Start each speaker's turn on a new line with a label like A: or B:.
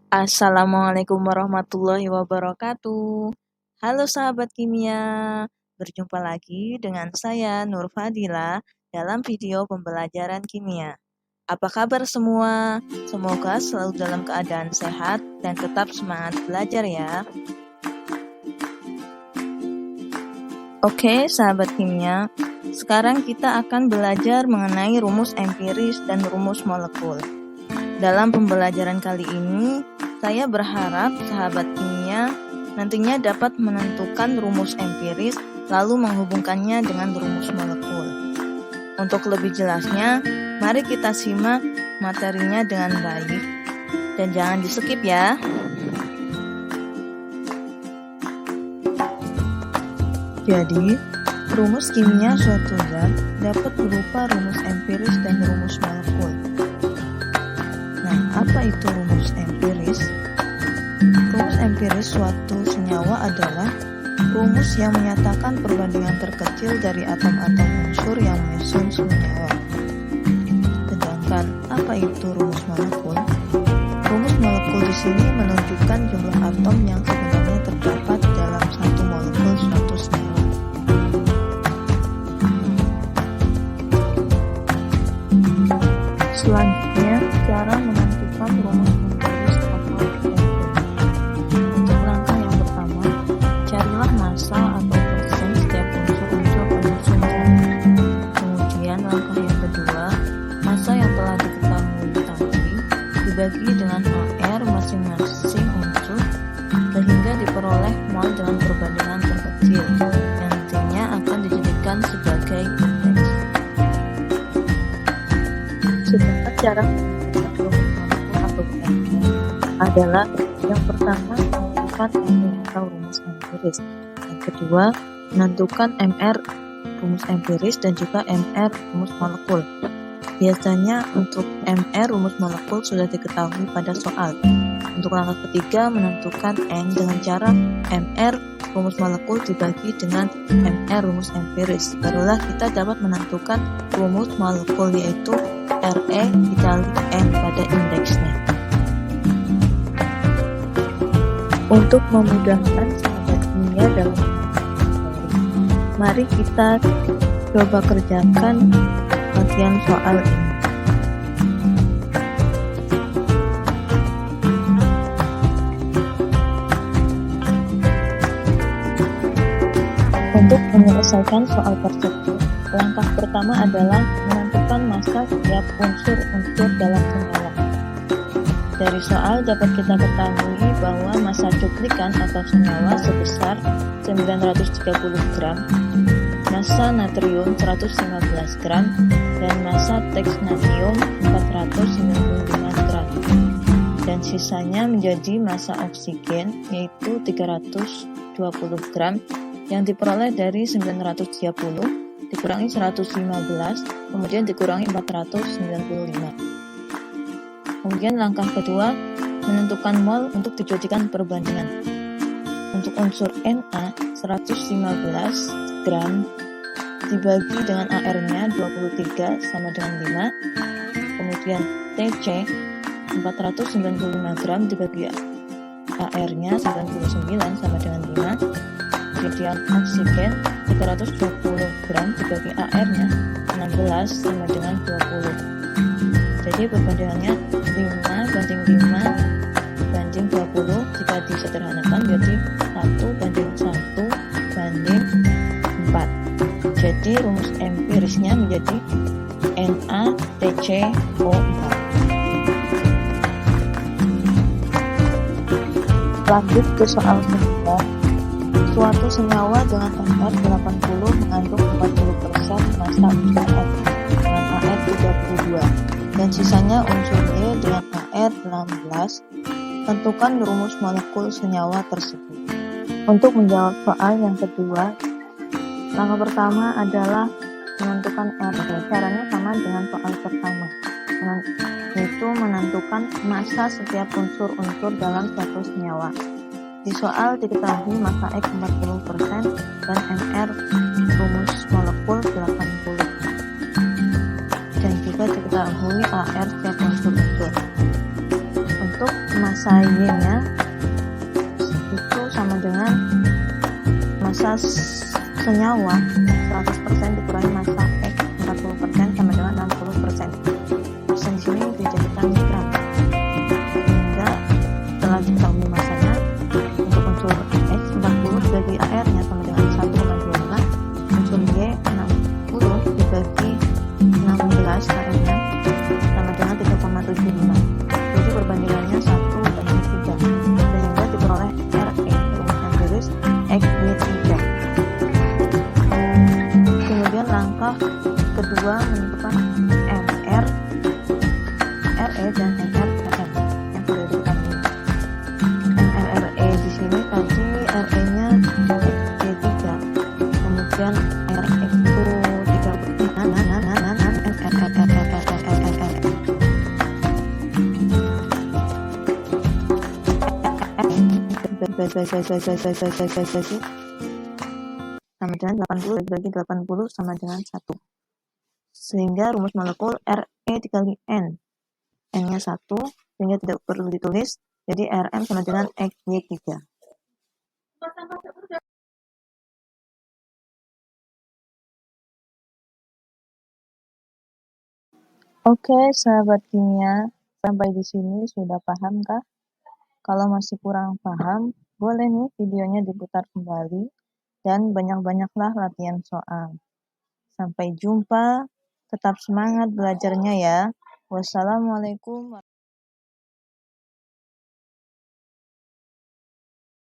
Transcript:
A: Assalamualaikum warahmatullahi wabarakatuh. Halo sahabat kimia, berjumpa lagi dengan saya Nur Fadila dalam video pembelajaran kimia. Apa kabar semua? Semoga selalu dalam keadaan sehat dan tetap semangat belajar ya. Oke sahabat kimia, sekarang kita akan belajar mengenai rumus empiris dan rumus molekul. Dalam pembelajaran kali ini, saya berharap sahabat kimia nantinya dapat menentukan rumus empiris lalu menghubungkannya dengan rumus molekul. Untuk lebih jelasnya, mari kita simak materinya dengan baik dan jangan di-skip ya. Jadi, rumus kimia suatu zat dapat berupa rumus empiris dan rumus molekul. Nah, apa itu rumus empiris? Rumus empiris suatu senyawa adalah rumus yang menyatakan perbandingan terkecil dari atom-atom unsur yang menyusun senyawa. Sedangkan apa itu rumus molekul? Rumus molekul di sini menunjukkan jumlah atom yang sebenarnya terdapat dalam satu molekul suatu senyawa. Selanjutnya, cara menentukan rumus empiris atau molekul. Untuk langkah yang pertama, carilah massa atau persen setiap unsur untuk penyusun zat. Kemudian langkah yang kedua, massa yang telah diketahui tadi dibagi dengan AR masing-masing unsur sehingga diperoleh mol dengan perbandingan terkecil yang nantinya akan dijadikan sebagai indeks. Sedangkan cara menentukan rumus molekul atau MR adalah yang pertama menentukan MR atau rumus empiris, yang kedua menentukan MR rumus empiris dan juga MR rumus molekul. Biasanya untuk MR rumus molekul sudah diketahui pada soal. Untuk langkah ketiga menentukan N dengan cara MR rumus molekul dibagi dengan MR rumus empiris. Barulah kita dapat menentukan rumus molekul yaitu Re dikali N pada indeksnya. Untuk memudahkan sahabat kimia dalam mari kita coba kerjakan latihan soal ini. Untuk menyelesaikan soal tersebut, langkah pertama adalah menentukan massa setiap unsur dalam senyawa. Dari soal dapat kita ketahui bahwa massa cuplikan atau senyawa sebesar 930 gram, massa natrium 115 gram, dan massa teknetium 495 gram. Dan sisanya menjadi massa oksigen yaitu 320 gram yang diperoleh dari 930 dikurangi 115 kemudian dikurangi 495. Kemudian langkah kedua menentukan mol untuk dijadikan perbandingan. Untuk unsur Na 115 gram dibagi dengan AR-nya 23 sama dengan 5. Kemudian Tc 495 gram dibagi AR-nya 99 sama dengan 5. Kemudian oksigen 320 gram dibagi AR-nya 16 sama dengan 20. Jadi perbandingannya 5 banding 5 banding 20. Jika disederhanakan jadi 1 banding 1 banding 4. Jadi rumus empirisnya menjadi NaTCO4. Lanjut ke soal kedua. Suatu senyawa dengan MR 80 mengandung 40% massa unsur F dengan AR 32 dan sisanya unsur Y dengan AR 16. Tentukan rumus molekul senyawa tersebut. Untuk menjawab soal yang kedua, langkah pertama adalah menentukan RT. Caranya sama dengan soal pertama, yaitu menentukan massa setiap unsur-unsur dalam suatu senyawa. Di soal diketahui massa X 40% dan MR rumus molekul 80. Dan juga diketahui AR setiap unsur-unsur. Untuk massa massa Y-nya itu sama dengan massa senyawa 100% dikurangi massa X 40% sama dengan 60%. Persen di sini dijadikan gram. Sehingga setelah diketahui massanya, untuk unsur X 40 dibagi AR-nya sama dengan 1,25, unsur Y 60 dibagi 16 AR-nya sama dengan 3,75. Jadi perbandingannya 1:3, sehingga diperoleh RE rumuskan garis XY3. Kemudian langkah kedua menentukan MR, RE dan MRM yang sudah diketahui. MRRE di sini tadi RE-nya Y3, kemudian RX itu 30 sama dengan 80 dibagi 80 sama dengan 1. Sehingga rumus molekul Re dikali N. N-nya 1, sehingga tidak perlu ditulis. Jadi Rm sama dengan XY3. Oke, sahabat kimia, sampai di sini sudah paham kah? Kalau masih kurang paham, boleh nih videonya diputar kembali dan banyak-banyaklah latihan soal. Sampai jumpa, tetap semangat belajarnya ya. Wassalamualaikum.